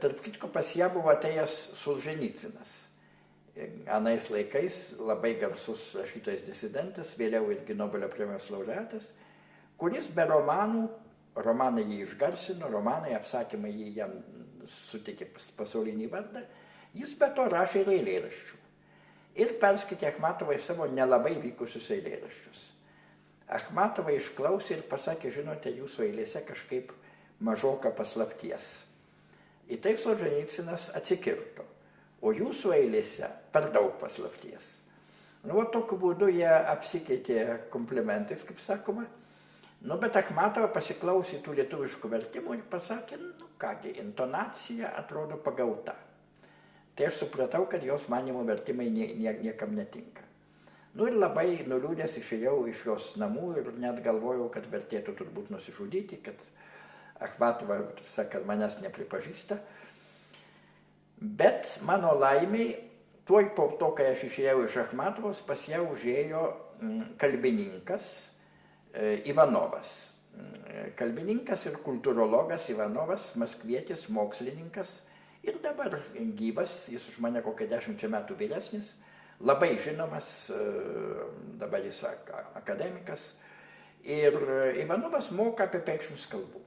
Tarp kitko, pas ją buvo atėjęs Solženicynas. Anais laikais labai garsus rašytojas disidentas, vėliau irgi Nobelio premijos laureatas, kuris be romanų, romanai jį išgarsino, romanai, apsakymai jį jam suteikė pasaulinį vardą, jis be to rašė ir eilėraščių. Ir perskaitė Achmatovai savo nelabai vykusius eilėraščius. Achmatovai išklausė ir pasakė, žinote, jūsų eilėse kažkaip mažoka paslapties. Į tai Solženicynas atsikirto, o jūsų eilėse per daug paslapties. Nu, o tokiu būdu jie apsikeitė komplimentais, kaip sakoma. Nu, bet Achmatova pasiklausė tų lietuviškų vertimų ir pasakė, nu kągi, intonacija atrodo pagauta. Tai aš supratau, kad jos manymų vertimai niekam netinka. Nu ir labai nuliūdęs išėjau iš jos namų ir net galvojau, kad vertėtų turbūt nusižudyti, kad Achmatova, kaip sakant, manęs nepripažįsta. Bet mano laimiai, tuoj po to, kai aš išėjau iš Achmatovos, pas ją užėjo kalbininkas Ivanovas. Kalbininkas ir kultūrologas Ivanovas, maskvietis, mokslininkas ir dabar gyvas, jis už mane kokią 10 metų vyresnis, labai žinomas, dabar jis akademikas. Ir Ivanovas moka apie 50 kalbų.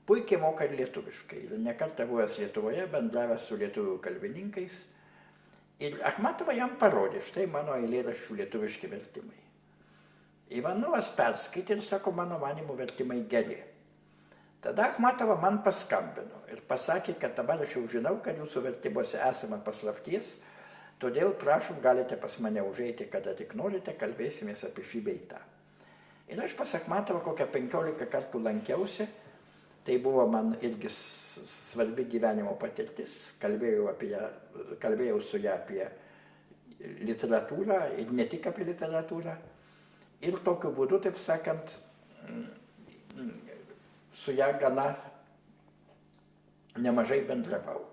Puikiai moka ir lietuviškai. Ir nekartą buvęs Lietuvoje, bendravęs su lietuvių kalbininkais. Ir Achmatova jam parodė, štai mano eilėraščių lietuviški vertimai. Ivanovas perskaitė ir sako, mano manymų vertimai geri. Tada Achmatova man paskambino ir pasakė, kad dabar aš jau žinau, kad jūsų vertimuose esama paslapties, todėl prašom, galite pas mane užeiti, kada tik norite, kalbėsimės apie šį bei tą. Ir aš pas Achmatovą kokią 15 kartų lankiausi. Tai buvo man irgi svarbi gyvenimo patirtis, kalbėjau su ją apie literatūrą ir ne tik apie literatūrą. Ir tokiu būdu, taip sakant, su ją gana nemažai bendravau.